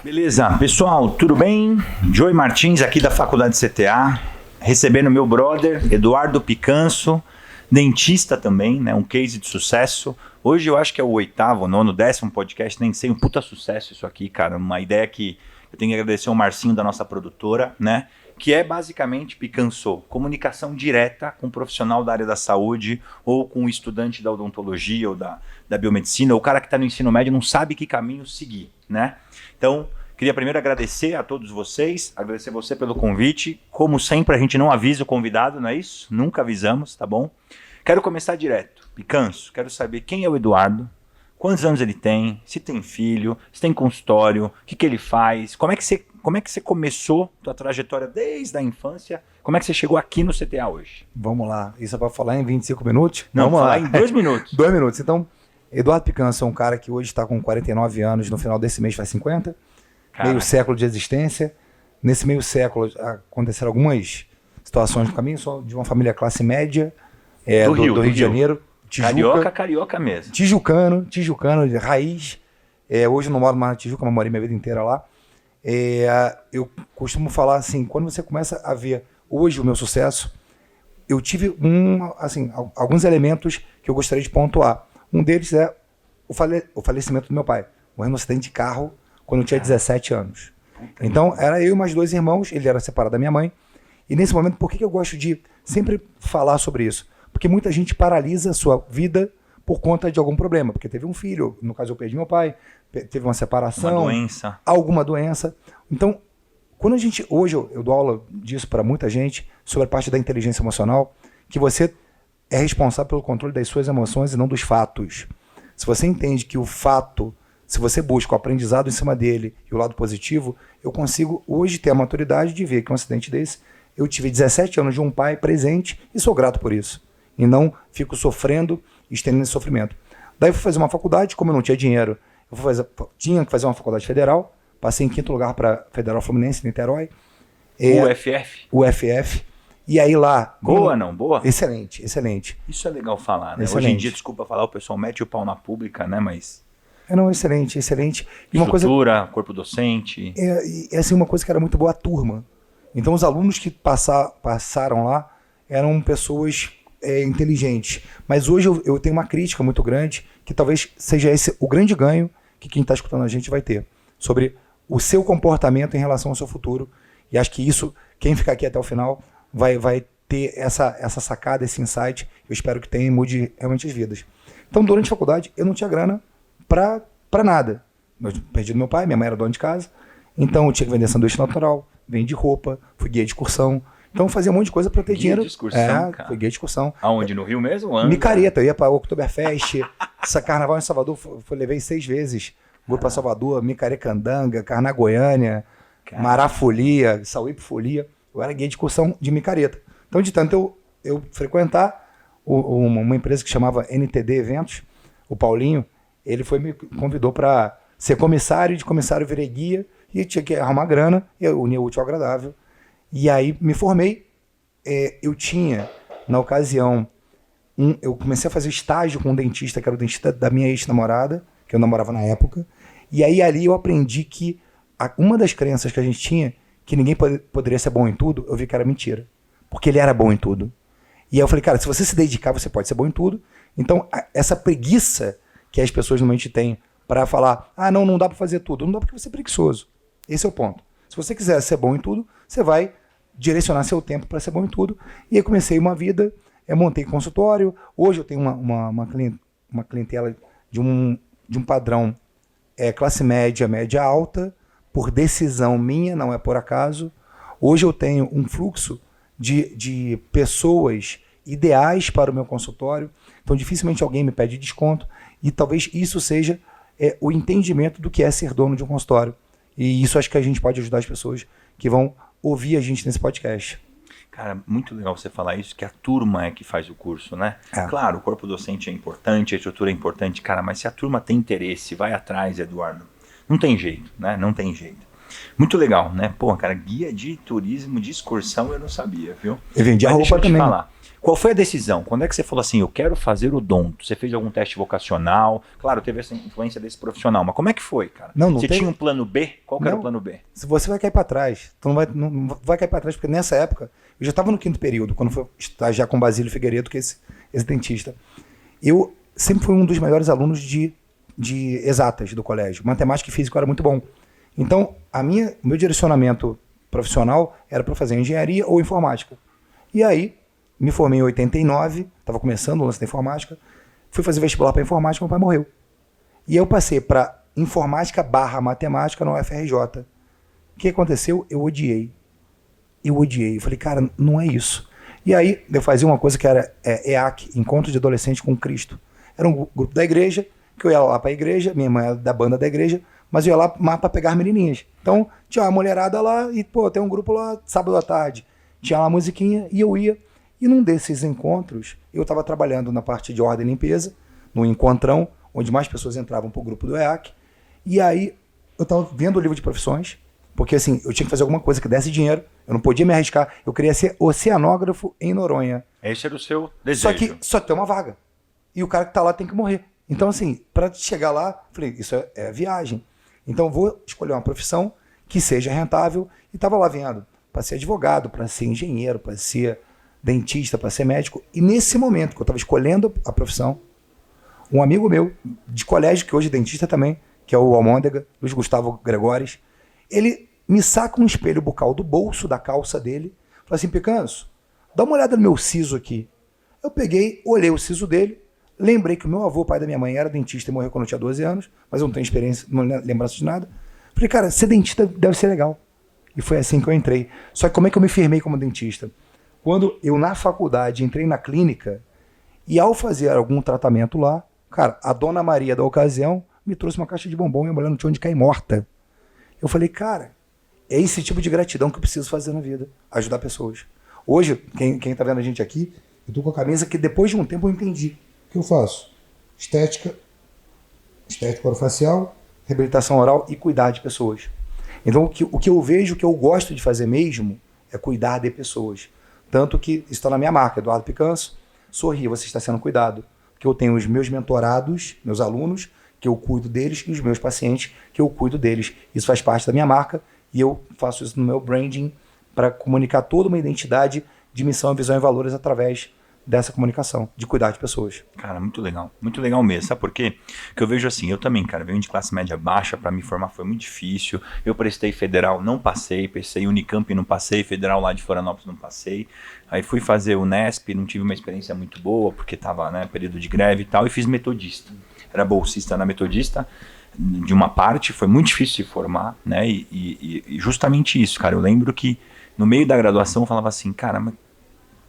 Beleza, pessoal, tudo bem? Joey Martins aqui da Faculdade CTA, recebendo meu brother Eduardo Picanso, dentista também, né? Um case de sucesso. Hoje eu acho que é o 8º, 9º, 10º podcast, nem sei, um puta sucesso isso aqui, cara. Uma ideia que eu tenho que agradecer ao Marcinho da nossa produtora, né? Que é basicamente Picanso, comunicação direta com um profissional da área da saúde ou com um estudante da odontologia ou da biomedicina, ou o cara que está no ensino médio não sabe que caminho seguir, né? Então, queria primeiro agradecer a todos vocês, agradecer você pelo convite. Como sempre, a gente não avisa o convidado, não é isso? Nunca avisamos, tá bom? Quero começar direto. Picanso, quero saber quem é o Eduardo, quantos anos ele tem, se tem filho, se tem consultório, o que ele faz, como é que você começou a tua trajetória desde a infância, como é que você chegou aqui no CTA hoje? Vamos lá, isso é para falar em 25 minutos? Não, vamos falar lá. em 2 minutos. 2 minutos, então, Eduardo Picanso é um cara que hoje está com 49 anos, no final desse mês faz 50, Caraca. Meio século de existência. Nesse meio século aconteceram algumas situações no caminho, sou de uma família classe média, do Rio de Janeiro. Tijuca. Carioca mesmo. Tijucano, de raiz. Hoje eu não moro mais na Tijuca, mas morei minha vida inteira lá. Eu costumo falar assim, quando você começa a ver hoje o meu sucesso, eu tive alguns elementos que eu gostaria de pontuar. Um deles é o falecimento do meu pai. Morreu num acidente de carro quando eu tinha 17 anos. Então, era eu e mais 2 irmãos, ele era separado da minha mãe. E nesse momento, por que eu gosto de sempre falar sobre isso? Porque muita gente paralisa a sua vida por conta de algum problema. Porque teve um filho, no caso eu perdi meu pai, teve uma separação. Alguma doença. Então, hoje eu dou aula disso para muita gente, sobre a parte da inteligência emocional, que você é responsável pelo controle das suas emoções e não dos fatos. Se você entende que o fato, se você busca o aprendizado em cima dele e o lado positivo, eu consigo hoje ter a maturidade de ver que um acidente desse, eu tive 17 anos de um pai presente e sou grato por isso. E não fico sofrendo e estendendo esse sofrimento. Daí eu fui fazer uma faculdade, como eu não tinha dinheiro, tinha que fazer uma faculdade federal, passei em 5º lugar para Federal Fluminense, Niterói. UFF. E aí lá... Boa, não? Boa? Excelente. Isso é legal falar, né? Excelente. Hoje em dia, desculpa falar, o pessoal mete o pau na pública, né? Mas... excelente. E estrutura, corpo docente... Assim, uma coisa que era muito boa, a turma. Então, os alunos que passaram lá eram pessoas inteligentes. Mas hoje eu tenho uma crítica muito grande, que talvez seja esse o grande ganho que quem está escutando a gente vai ter, sobre o seu comportamento em relação ao seu futuro. E acho que isso, quem ficar aqui até o final, vai ter essa sacada, esse insight. Eu espero que tenha e mude realmente as vidas. Então, durante a faculdade, eu não tinha grana para nada. Eu perdi meu pai, minha mãe era dona de casa. Então, eu tinha que vender sanduíche natural, vendi roupa, fui guia de excursão. Então, eu fazia um monte de coisa para ter dinheiro. Guia de excursão, cara? Fui guia de excursão. Aonde? No Rio mesmo? Micareta, eu ia para Oktoberfest, Carnaval em Salvador, levei 6 vezes. Vou para Salvador, Micarecandanga, Carnagoiânia, Marafolia, Sauípe-Folia. Eu era guia de excursão de micareta. Então, de tanto eu frequentar uma empresa que chamava NTD Eventos, o Paulinho, ele me convidou para ser comissário, de comissário virei guia, e tinha que arrumar grana, e eu unia o útil ao agradável. E aí me formei. Eu tinha, na ocasião, eu comecei a fazer estágio com um dentista, que era o dentista da minha ex-namorada, que eu namorava na época, e aí ali eu aprendi que uma das crenças que a gente tinha, que ninguém poderia ser bom em tudo, eu vi que era mentira. Porque ele era bom em tudo. E aí eu falei, cara, se você se dedicar, você pode ser bom em tudo. Então, essa preguiça que as pessoas normalmente têm para falar, não dá para fazer tudo. Não dá porque você é preguiçoso. Esse é o ponto. Se você quiser ser bom em tudo, você vai direcionar seu tempo para ser bom em tudo. E aí comecei uma vida, montei consultório. Hoje eu tenho uma clientela de um padrão classe média, média alta, por decisão minha, não é por acaso. Hoje eu tenho um fluxo de pessoas ideais para o meu consultório, então dificilmente alguém me pede desconto, e talvez isso seja o entendimento do que é ser dono de um consultório. E isso acho que a gente pode ajudar as pessoas que vão ouvir a gente nesse podcast. Cara, muito legal você falar isso, que a turma é que faz o curso, né? Claro, o corpo docente é importante, a estrutura é importante, cara, mas se a turma tem interesse, vai atrás, Eduardo, não tem jeito, né? Não tem jeito. Muito legal, né? Pô, cara, guia de turismo, de excursão, eu não sabia, viu? Eu vendi a roupa também. Falar. Qual foi a decisão? Quando é que você falou assim, eu quero fazer odonto? Você fez algum teste vocacional? Claro, teve essa influência desse profissional, mas como é que foi, cara? Não Você tem... tinha um plano B? Qual que era o plano B? Se você vai cair para trás, tu não vai cair para trás, porque nessa época, eu já estava no 5º período, quando fui estagiar com o Basílio Figueiredo, que é esse dentista. Eu sempre fui um dos melhores alunos de exatas do colégio. Matemática e física era muito bom. Então, o meu direcionamento profissional era para fazer engenharia ou informática. E aí, me formei em 89, estava começando o lance da informática, fui fazer vestibular para informática, meu pai morreu. E eu passei para informática / matemática na UFRJ. O que aconteceu? Eu odiei. Eu falei, cara, não é isso. E aí, eu fazia uma coisa que era EAC, Encontro de Adolescente com Cristo. Era um grupo da igreja, que eu ia lá para a igreja, minha mãe era da banda da igreja, mas eu ia lá para pegar menininhas. Então, tinha uma mulherada lá e, tem um grupo lá sábado à tarde. Tinha lá musiquinha e eu ia. E num desses encontros, eu estava trabalhando na parte de ordem e limpeza, no encontrão, onde mais pessoas entravam para o grupo do EAC. E aí, eu estava vendo o livro de profissões, porque assim, eu tinha que fazer alguma coisa que desse dinheiro, eu não podia me arriscar, eu queria ser oceanógrafo em Noronha. Esse era o seu desejo. Só que tem uma vaga. E o cara que está lá tem que morrer. Então, assim, para chegar lá, falei, isso é viagem. Então, eu vou escolher uma profissão que seja rentável. E estava lá vendo, para ser advogado, para ser engenheiro, para ser dentista, para ser médico. E nesse momento que eu estava escolhendo a profissão, um amigo meu de colégio, que hoje é dentista também, que é o Almôndega, Luiz Gustavo Gregores, ele me saca um espelho bucal do bolso da calça dele, fala assim, Picanço, dá uma olhada no meu siso aqui. Eu peguei, olhei o siso dele, lembrei que o meu avô, pai da minha mãe, era dentista e morreu quando eu tinha 12 anos, mas eu não tenho experiência, não lembrança de nada. Falei, cara, ser dentista deve ser legal. E foi assim que eu entrei. Só que como é que eu me firmei como dentista? Quando eu, na faculdade, entrei na clínica, e ao fazer algum tratamento lá, cara, a dona Maria da ocasião me trouxe uma caixa de bombom e a mulher não tinha onde cair morta. Eu falei, cara, é esse tipo de gratidão que eu preciso fazer na vida, ajudar pessoas. Hoje, quem tá vendo a gente aqui, eu tô com a camisa que depois de um tempo eu entendi. O que eu faço? Estética orofacial, reabilitação oral e cuidar de pessoas. Então, o que eu vejo, que eu gosto de fazer mesmo, é cuidar de pessoas. Tanto que isso está na minha marca, Eduardo Picanço, sorria, você está sendo cuidado. Que eu tenho os meus mentorados, meus alunos, que eu cuido deles, e os meus pacientes, que eu cuido deles. Isso faz parte da minha marca e eu faço isso no meu branding para comunicar toda uma identidade de missão, visão e valores através dessa comunicação, de cuidar de pessoas. Cara, muito legal mesmo. Sabe por quê? Porque eu vejo assim, eu também, cara, venho de classe média baixa, para me formar foi muito difícil. Eu prestei federal, não passei, prestei Unicamp, não passei, federal lá de Florianópolis, não passei. Aí fui fazer o Unesp, não tive uma experiência muito boa, porque tava, né, período de greve e tal, e fiz metodista. Era bolsista na metodista, de uma parte, foi muito difícil se formar, né, e justamente isso, cara, eu lembro que no meio da graduação eu falava assim, cara, mas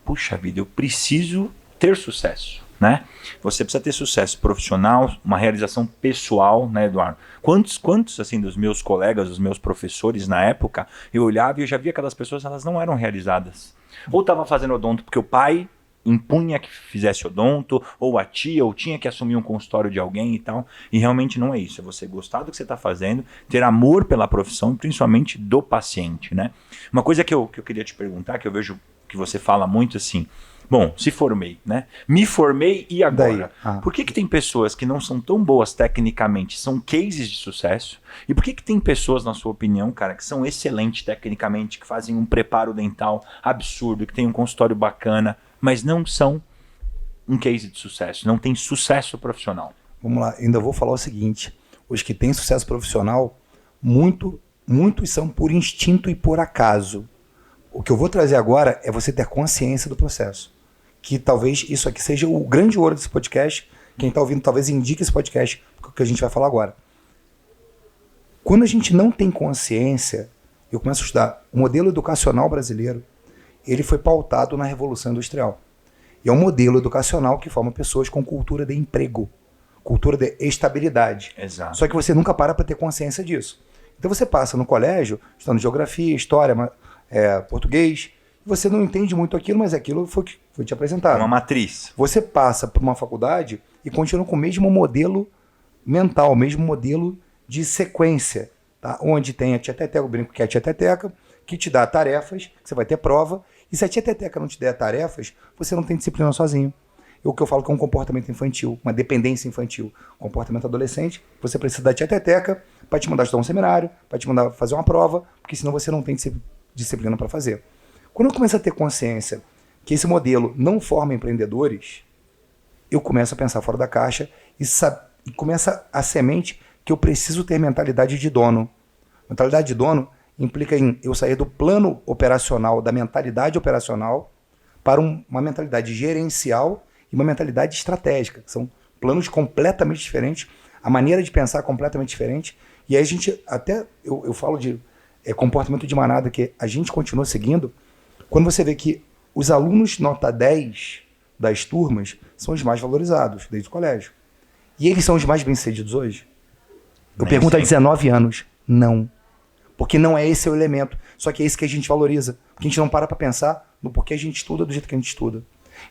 puxa vida, eu preciso ter sucesso, né? Você precisa ter sucesso profissional, uma realização pessoal, né, Eduardo? Quantos assim, dos meus colegas, dos meus professores na época, eu olhava e eu já via aquelas pessoas, elas não eram realizadas. Ou estava fazendo odonto porque o pai impunha que fizesse odonto, ou a tia, ou tinha que assumir um consultório de alguém e tal, e realmente não é isso, é você gostar do que você está fazendo, ter amor pela profissão, principalmente do paciente, né? Uma coisa que eu queria te perguntar, que eu vejo que você fala muito assim, bom, se formei, né? Me formei e agora? Por que tem pessoas que não são tão boas tecnicamente, são cases de sucesso? E por que tem pessoas, na sua opinião, cara, que são excelentes tecnicamente, que fazem um preparo dental absurdo, que tem um consultório bacana, mas não são um case de sucesso, não tem sucesso profissional? Vamos lá, ainda vou falar o seguinte, os que têm sucesso profissional, muitos são por instinto e por acaso. O que eu vou trazer agora é você ter consciência do processo. Que talvez isso aqui seja o grande ouro desse podcast. Quem está ouvindo talvez indique esse podcast, porque é o que a gente vai falar agora. Quando a gente não tem consciência, eu começo a estudar o modelo educacional brasileiro, ele foi pautado na Revolução Industrial. E é um modelo educacional que forma pessoas com cultura de emprego, cultura de estabilidade. Exato. Só que você nunca para ter consciência disso. Então você passa no colégio, estudando geografia, história, português, você não entende muito aquilo, mas aquilo foi te apresentado. Uma matriz. Você passa por uma faculdade e continua com o mesmo modelo mental, o mesmo modelo de sequência, tá? Onde tem a tia Teteca, eu brinco que é a tia Teteca, que te dá tarefas, que você vai ter prova, E se a tia Teteca não te der tarefas, você não tem disciplina sozinho. E o que eu falo que é um comportamento infantil, uma dependência infantil, comportamento adolescente, você precisa da tia Teteca para te mandar estudar um seminário, para te mandar fazer uma prova, porque senão você não tem disciplina para fazer. Quando eu começo a ter consciência que esse modelo não forma empreendedores, eu começo a pensar fora da caixa e começa a semente que eu preciso ter mentalidade de dono. Mentalidade de dono implica em eu sair do plano operacional, da mentalidade operacional, para uma mentalidade gerencial e uma mentalidade estratégica, que são planos completamente diferentes, a maneira de pensar é completamente diferente, e aí a gente, até eu falo de comportamento de manada, que a gente continua seguindo, quando você vê que os alunos nota 10 das turmas são os mais valorizados desde o colégio. E eles são os mais bem-sucedidos hoje? Eu pergunto há 19 anos, não. Porque não é esse o elemento, só que é esse que a gente valoriza, porque a gente não para pensar no porquê a gente estuda do jeito que a gente estuda.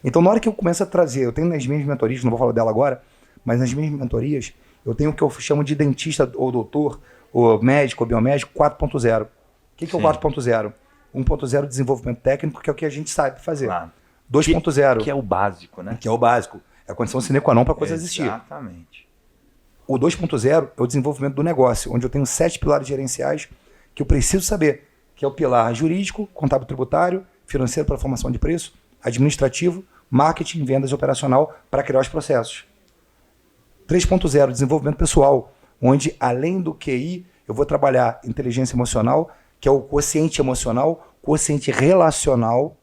Então, na hora que eu começo a trazer, eu tenho nas minhas mentorias, não vou falar dela agora, mas nas minhas mentorias, eu tenho o que eu chamo de dentista ou doutor, ou médico ou biomédico 4.0. O que é o 4.0? 1.0 desenvolvimento técnico, que é o que a gente sabe fazer. Claro. 2.0. Que é o básico, né? Que é o básico. É a condição sine qua non para a coisa existir. Exatamente. O 2.0 é o desenvolvimento do negócio, onde eu tenho 7 pilares gerenciais que eu preciso saber, que é o pilar jurídico, contábil tributário, financeiro para formação de preço, administrativo, marketing, vendas e operacional para criar os processos. 3.0, desenvolvimento pessoal, onde além do QI, eu vou trabalhar inteligência emocional, que é o quociente emocional, quociente relacional,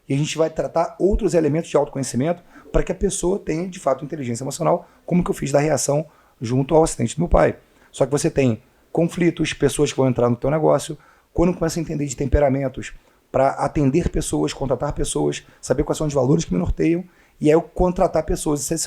e a gente vai tratar outros elementos de autoconhecimento para que a pessoa tenha, de fato, inteligência emocional, como que eu fiz da reação junto ao acidente do meu pai. Só que você tem conflitos, pessoas que vão entrar no teu negócio, quando começa a entender de temperamentos, para atender pessoas, contratar pessoas, saber quais são os valores que me norteiam, e aí eu contratar pessoas e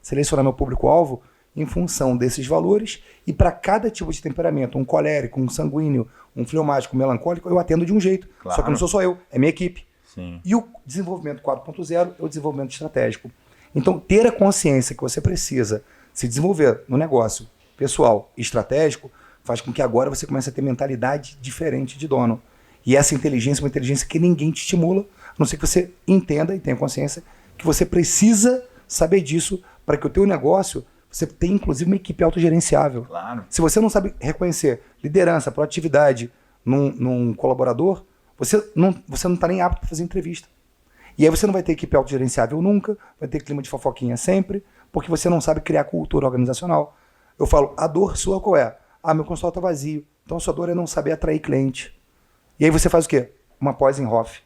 selecionar meu público-alvo em função desses valores, e para cada tipo de temperamento, um colérico, um sanguíneo, um fleumático, um melancólico, eu atendo de um jeito. Claro. Só que não sou só eu, é minha equipe. Sim. E o desenvolvimento 4.0 é o desenvolvimento estratégico. Então, ter a consciência que você precisa se desenvolver no negócio pessoal e estratégico faz com que agora você comece a ter mentalidade diferente de dono. E essa inteligência é uma inteligência que ninguém te estimula, a não ser que você entenda e tenha consciência que você precisa saber disso para que o teu negócio, você tenha inclusive uma equipe autogerenciável. Claro. Se você não sabe reconhecer liderança, proatividade num colaborador, você não está nem apto para fazer entrevista. E aí você não vai ter equipe autogerenciável nunca, vai ter clima de fofoquinha sempre, porque você não sabe criar cultura organizacional. Eu falo, a dor sua qual é? Ah, meu consultório está vazio. Então a sua dor é não saber atrair cliente. E aí você faz o quê? Uma pós em off.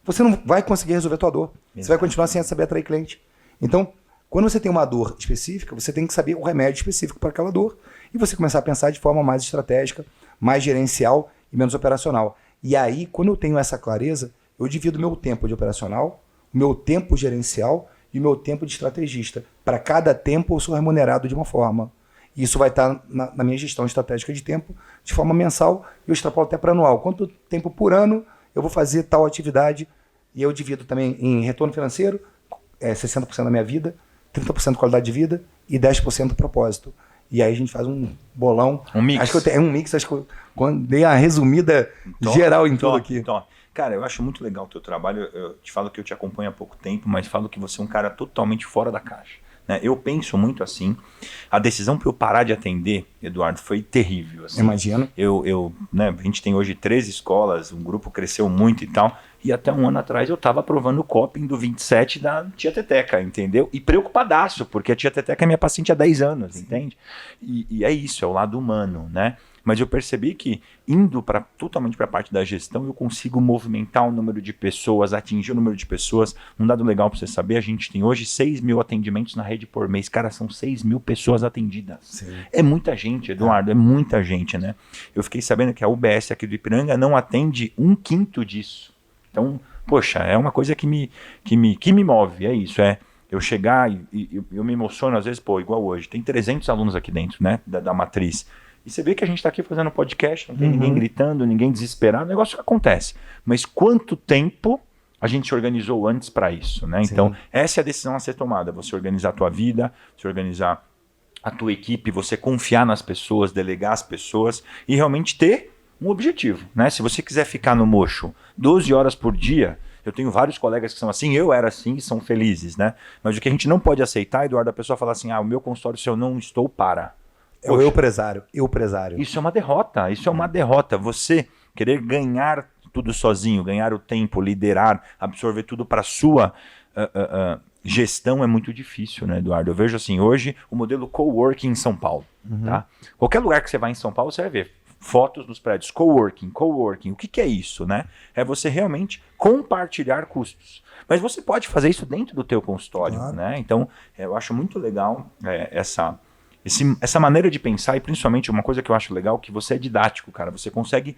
Você não vai conseguir resolver a tua dor. Você vai continuar sem saber atrair cliente. Então, quando você tem uma dor específica, você tem que saber o remédio específico para aquela dor e você começar a pensar de forma mais estratégica, mais gerencial e menos operacional. E aí, quando eu tenho essa clareza, eu divido o meu tempo de operacional, o meu tempo gerencial e o meu tempo de estrategista. Para cada tempo eu sou remunerado de uma forma. E isso vai estar na minha gestão estratégica de tempo de forma mensal e eu extrapolo até para anual. Quanto tempo por ano eu vou fazer tal atividade? E eu divido também em retorno financeiro, 60% da minha vida, 30% qualidade de vida e 10% propósito. E aí a gente faz um bolão. Um mix. Acho que é um mix, acho que eu dei a resumida geral em tudo aqui. Cara, eu acho muito legal o teu trabalho. Eu te falo que eu te acompanho há pouco tempo, mas falo que você é um cara totalmente fora da caixa. Eu penso muito assim. A decisão para eu parar de atender, Eduardo, foi terrível. Assim. Imagino. A gente tem hoje 13 escolas, um grupo cresceu muito e tal. E até um ano atrás eu estava aprovando o coping do 27 da tia Teteca, entendeu? E preocupadaço, porque a tia Teteca é minha paciente há 10 anos, entende? E é isso, é o lado humano, né? Mas eu percebi que indo totalmente para a parte da gestão, eu consigo movimentar o número de pessoas, atingir o número de pessoas. Um dado legal para você saber, a gente tem hoje 6 mil atendimentos na rede por mês. Cara, são 6 mil pessoas atendidas. Sim. É muita gente, Eduardo, é muita gente, né? Eu fiquei sabendo que a UBS aqui do Ipiranga não atende 1/5 disso. Então, poxa, é uma coisa que me move, é isso, eu chegar e eu me emociono às vezes, igual hoje, tem 300 alunos aqui dentro, né, da matriz, e você vê que a gente está aqui fazendo podcast, não tem ninguém gritando, ninguém desesperado, o negócio acontece, mas quanto tempo a gente se organizou antes para isso, né, então essa é a decisão a ser tomada, você organizar a tua vida, você organizar a tua equipe, você confiar nas pessoas, delegar as pessoas e realmente ter um objetivo, né? Se você quiser ficar no mocho 12 horas por dia, eu tenho vários colegas que são assim, eu era assim e são felizes, né? Mas o que a gente não pode aceitar, Eduardo, a pessoa fala assim, o meu consultório, se eu não estou, para. É o eu presário. Isso é uma derrota, Você querer ganhar tudo sozinho, ganhar o tempo, liderar, absorver tudo para sua gestão é muito difícil, né, Eduardo? Eu vejo assim, hoje, o modelo coworking em São Paulo, tá? Qualquer lugar que você vai em São Paulo, você vai ver fotos nos prédios, coworking. O que é isso, né? É você realmente compartilhar custos. Mas você pode fazer isso dentro do teu consultório, né? Então, eu acho muito legal essa maneira de pensar, e principalmente uma coisa que eu acho legal, que você é didático, cara. Você consegue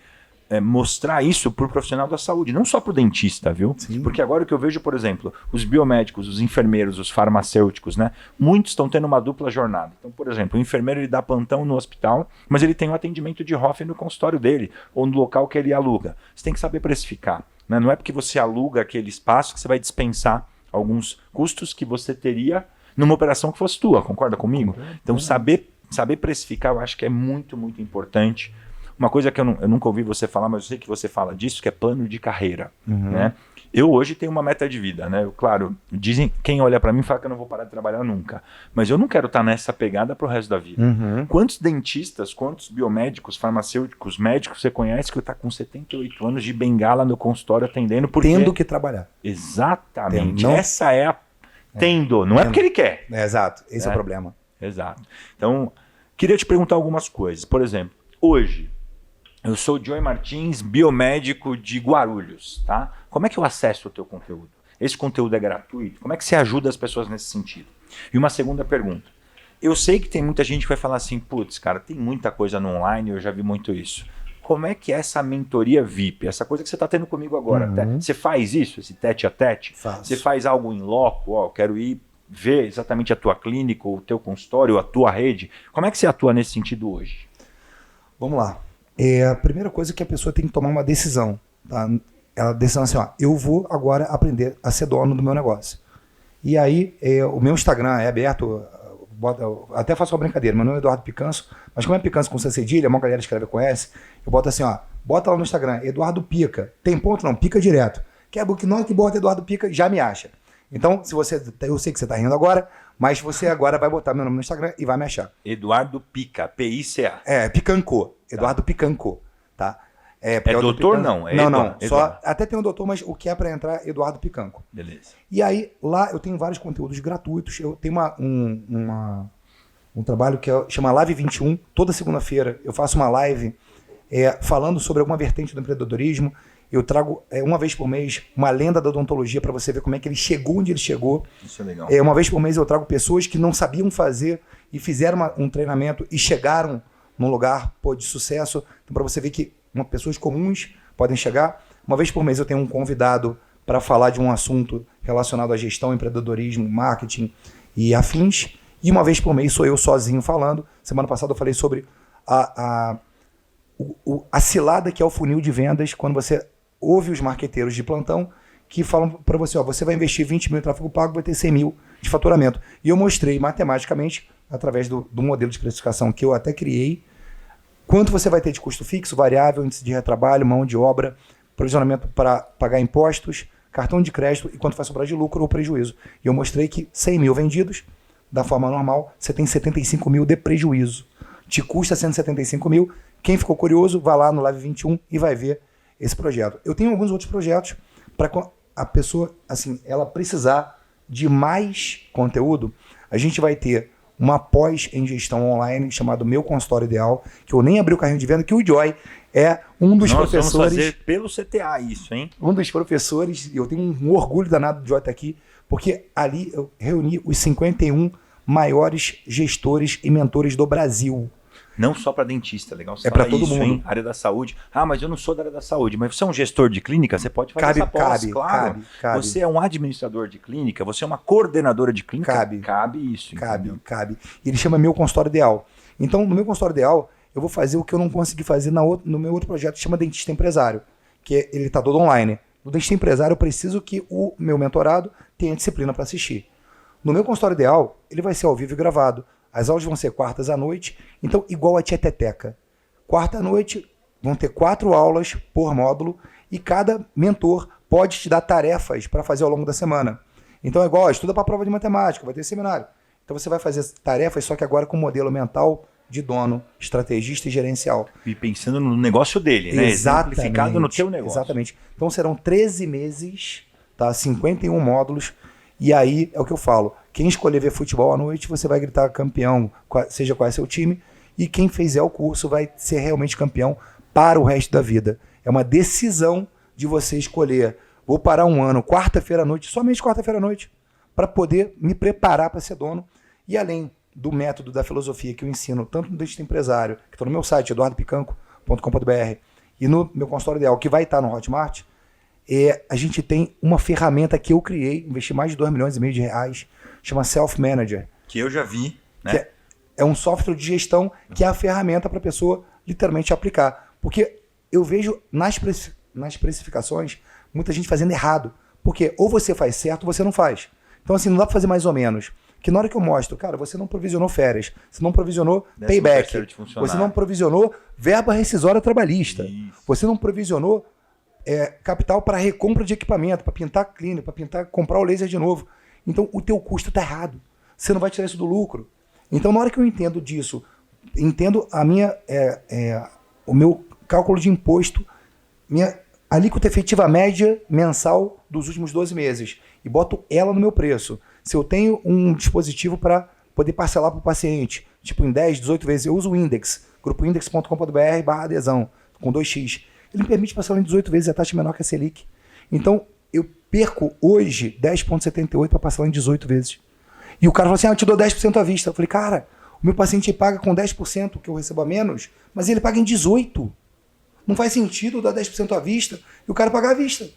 mostrar isso para o profissional da saúde, não só para o dentista, viu? Sim. Porque agora o que eu vejo, por exemplo, os biomédicos, os enfermeiros, os farmacêuticos, né? Muitos estão tendo uma dupla jornada. Então, por exemplo, o enfermeiro ele dá plantão no hospital, mas ele tem um atendimento de Hoffen no consultório dele, ou no local que ele aluga. Você tem que saber precificar, né? Não é porque você aluga aquele espaço que você vai dispensar alguns custos que você teria numa operação que fosse tua, concorda comigo? Então, saber precificar, eu acho que é muito, muito importante. Uma coisa que eu nunca ouvi você falar, mas eu sei que você fala disso, que é plano de carreira, né? Eu hoje tenho uma meta de vida, né? Claro, quem olha para mim fala que eu não vou parar de trabalhar nunca, mas eu não quero estar nessa pegada pro resto da vida. Quantos dentistas, quantos biomédicos, farmacêuticos, médicos você conhece que está com 78 anos de bengala no consultório atendendo? Tendo que trabalhar. Exatamente. Essa é a... não é porque ele quer. Exato, esse é o problema. Exato. Então, queria te perguntar algumas coisas. Por exemplo, hoje, eu sou o Joey Martins, biomédico de Guarulhos, tá? Como é que eu acesso o teu conteúdo? Esse conteúdo é gratuito? Como é que você ajuda as pessoas nesse sentido? E uma segunda pergunta. Eu sei que tem muita gente que vai falar assim, putz, cara, tem muita coisa no online, eu já vi muito isso. Como é que é essa mentoria VIP? Essa coisa que você está tendo comigo agora. Você faz isso, esse tete a tete? Faço. Você faz algo em loco? Eu quero ir ver exatamente a tua clínica, o teu consultório, a tua rede. Como é que você atua nesse sentido hoje? Vamos lá. A primeira coisa é que a pessoa tem que tomar uma decisão. Tá? Ela decisão assim, eu vou agora aprender a ser dono do meu negócio. E aí, o meu Instagram é aberto, até faço uma brincadeira, meu nome é Eduardo Picanço, mas como é Picanço com C cedilha, uma galera escreve conhece, eu boto assim, bota lá no Instagram, Eduardo Pica. Tem ponto não, pica direto. Que na hora que bota Eduardo Pica, já me acha. Então, eu sei que você está rindo agora, mas você agora vai botar meu nome no Instagram e vai me achar. Eduardo Pica, P-I-C-A. Picanco. Eduardo Picanco, tá? Doutor não? Não. Só, até tem um doutor, mas o que é para entrar é Eduardo Picanco. Beleza. E aí, lá eu tenho vários conteúdos gratuitos. Eu tenho um trabalho que chama Live 21. Toda segunda-feira eu faço uma live falando sobre alguma vertente do empreendedorismo. Eu trago uma vez por mês uma lenda da odontologia para você ver como é que ele chegou onde ele chegou. Isso é legal. Uma vez por mês eu trago pessoas que não sabiam fazer e fizeram um treinamento e chegaram num lugar de sucesso. Então, para você ver que pessoas comuns podem chegar. Uma vez por mês eu tenho um convidado para falar de um assunto relacionado à gestão, empreendedorismo, marketing e afins. E uma vez por mês sou eu sozinho falando. Semana passada eu falei sobre a cilada que é o funil de vendas, quando você ouve os marqueteiros de plantão que falam para você, você vai investir 20 mil em tráfego pago, vai ter 100 mil de faturamento. E eu mostrei matematicamente, através do modelo de precificação que eu até criei, quanto você vai ter de custo fixo, variável, índice de retrabalho, mão de obra, provisionamento para pagar impostos, cartão de crédito e quanto vai sobrar de lucro ou prejuízo. E eu mostrei que 100 mil vendidos, da forma normal, você tem 75 mil de prejuízo. Te custa 175 mil. Quem ficou curioso, vai lá no Live 21 e vai ver esse projeto. Eu tenho alguns outros projetos para a pessoa, assim, ela precisar de mais conteúdo. A gente vai ter uma pós em gestão online chamado Meu Consultório Ideal, que eu nem abri o carrinho de venda, que o Joy é um dos professores. Vamos fazer pelo CTA isso, hein? Um dos professores, e eu tenho um orgulho danado do Joy estar aqui, porque ali eu reuni os 51 maiores gestores e mentores do Brasil. Não só para dentista, legal? Você para todo mundo. Hein? Área da saúde. Mas eu não sou da área da saúde. Mas você é um gestor de clínica, você pode fazer essa pós, claro. Cabe. Você é um administrador de clínica, você é uma coordenadora de clínica. Cabe isso. Cabe. Ele chama Meu Consultório Ideal. Então, no Meu Consultório Ideal, eu vou fazer o que eu não consegui fazer no meu outro projeto, que chama Dentista Empresário, que ele está todo online. No Dentista Empresário, eu preciso que o meu mentorado tenha disciplina para assistir. No Meu Consultório Ideal, ele vai ser ao vivo e gravado. As aulas vão ser quartas à noite, então igual a tieteteca. Quarta à noite, vão ter 4 aulas por módulo e cada mentor pode te dar tarefas para fazer ao longo da semana. Então é igual, estuda para a prova de matemática, vai ter seminário. Então você vai fazer tarefas, só que agora com modelo mental de dono, estrategista e gerencial. E pensando no negócio dele, né? Exatamente. Exemplificado no teu negócio. Exatamente. Então serão 13 meses, tá? 51 módulos. E aí é o que eu falo. Quem escolher ver futebol à noite, você vai gritar campeão, seja qual é seu time. E quem fizer o curso vai ser realmente campeão para o resto da vida. É uma decisão de você escolher. Vou parar um ano, quarta-feira à noite, somente quarta-feira à noite, para poder me preparar para ser dono. E além do método da filosofia que eu ensino, tanto no Dentista Empresário, que está no meu site, eduardopicanco.com.br, e no meu consultório ideal, que vai estar no Hotmart, a gente tem uma ferramenta que eu criei, investi mais de R$2,5 milhões, chama Self Manager. Que eu já vi, né? Que é um software de gestão que é a ferramenta para a pessoa literalmente aplicar. Porque eu vejo nas precificações muita gente fazendo errado. Porque ou você faz certo ou você não faz. Então assim, não dá para fazer mais ou menos. Que na hora que eu mostro, cara, você não provisionou férias, você não provisionou payback, você não provisionou verba rescisória trabalhista, você não provisionou capital para recompra de equipamento, para pintar a clínica, para pintar, comprar o laser de novo. Então o teu custo está errado. Você não vai tirar isso do lucro. Então na hora que eu entendo disso, entendo a minha, o meu cálculo de imposto, minha alíquota efetiva média mensal dos últimos 12 meses e boto ela no meu preço. Se eu tenho um dispositivo para poder parcelar para o paciente, tipo em 10, 18 vezes, eu uso o Index, grupoindex.com.br/adesão, com 2x. Ele me permite parcelar em 18 vezes a taxa menor que a Selic. Então, eu perco hoje 10,78 para parcelar em 18 vezes. E o cara fala assim, eu te dou 10% à vista. Eu falei, cara, o meu paciente paga com 10% que eu recebo a menos, mas ele paga em 18%. Não faz sentido eu dar 10% à vista e o cara pagar à vista.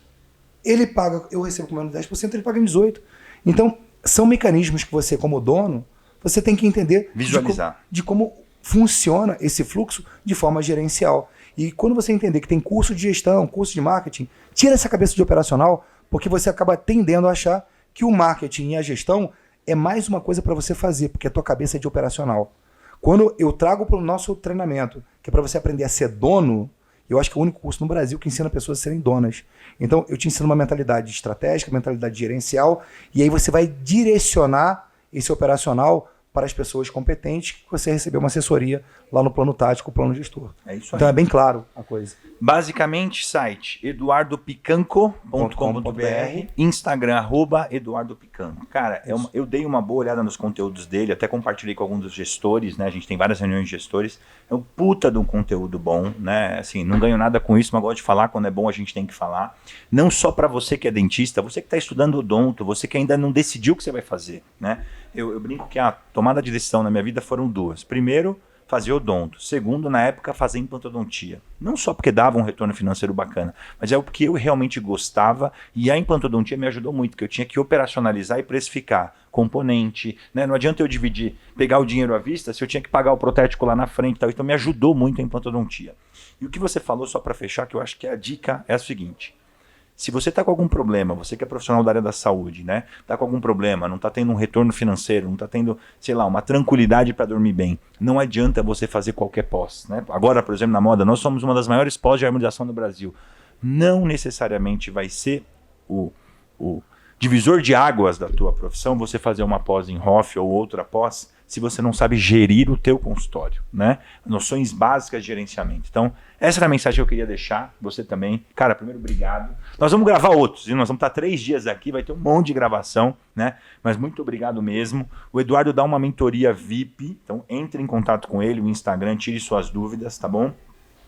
Ele paga, eu recebo com menos 10%, ele paga em 18%. Então, são mecanismos que você, como dono, você tem que entender visualizar de como funciona esse fluxo de forma gerencial. E quando você entender que tem curso de gestão, curso de marketing, tira essa cabeça de operacional, porque você acaba tendendo a achar que o marketing e a gestão é mais uma coisa para você fazer, porque a tua cabeça é de operacional. Quando eu trago para o nosso treinamento, que é para você aprender a ser dono, eu acho que é o único curso no Brasil que ensina pessoas a serem donas. Então, eu te ensino uma mentalidade estratégica, mentalidade gerencial, e aí você vai direcionar esse operacional para as pessoas competentes que você recebeu uma assessoria lá no plano tático, plano gestor. É isso aí. Então, é bem claro a coisa. Basicamente, site eduardopicanco.com.br, Instagram, @eduardopicanco. Cara, eu dei uma boa olhada nos conteúdos dele, até compartilhei com alguns dos gestores, né? A gente tem várias reuniões de gestores. É um puta de um conteúdo bom, né? Assim, não ganho nada com isso, mas gosto de falar. Quando é bom, a gente tem que falar. Não só para você que é dentista, você que está estudando odonto, você que ainda não decidiu o que você vai fazer, né? Eu brinco que a tomada de decisão na minha vida foram duas. Primeiro, fazer odonto. Segundo, na época, fazer implantodontia. Não só porque dava um retorno financeiro bacana, mas é porque eu realmente gostava e a implantodontia me ajudou muito, porque eu tinha que operacionalizar e precificar componente, né? Não adianta eu dividir, pegar o dinheiro à vista, se eu tinha que pagar o protético lá na frente e tal. Então me ajudou muito a implantodontia. E o que você falou, só para fechar, que eu acho que a dica é a seguinte. Se você está com algum problema, você que é profissional da área da saúde, né? Está com algum problema, não está tendo um retorno financeiro, não está tendo, sei lá, uma tranquilidade para dormir bem, não adianta você fazer qualquer pós, né? Agora, por exemplo, na moda, nós somos uma das maiores pós de harmonização do Brasil. Não necessariamente vai ser o divisor de águas da tua profissão você fazer uma pós em Hoff ou outra pós, se você não sabe gerir o teu consultório, né? Noções básicas de gerenciamento. Então, essa era a mensagem que eu queria deixar, você também. Cara, primeiro, obrigado. Nós vamos gravar outros, nós vamos estar 3 dias aqui, vai ter um monte de gravação, né? Mas muito obrigado mesmo. O Eduardo dá uma mentoria VIP, então entre em contato com ele, o Instagram, tire suas dúvidas, tá bom?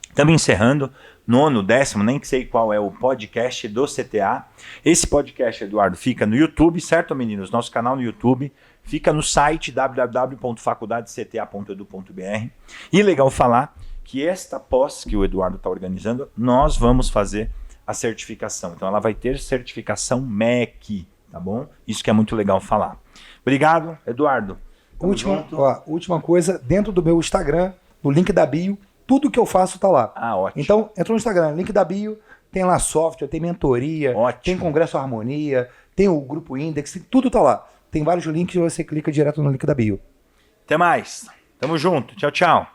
Estamos encerrando, 9º, 10º, nem sei qual é o podcast do CTA. Esse podcast, Eduardo, fica no YouTube, certo, meninos? Nosso canal no YouTube. Fica no site www.faculdadecta.edu.br. E legal falar que esta pós que o Eduardo está organizando, nós vamos fazer a certificação. Então ela vai ter certificação MEC, tá bom? Isso que é muito legal falar. Obrigado, Eduardo. Última coisa, dentro do meu Instagram, no link da bio, tudo que eu faço tá lá. Ah, ótimo. Então, entrou no Instagram, link da bio, tem lá software, tem mentoria, ótimo. Tem Congresso Harmonia, tem o Grupo Index, tudo tá lá. Tem vários links e você clica direto no link da bio. Até mais. Tamo junto. Tchau, tchau.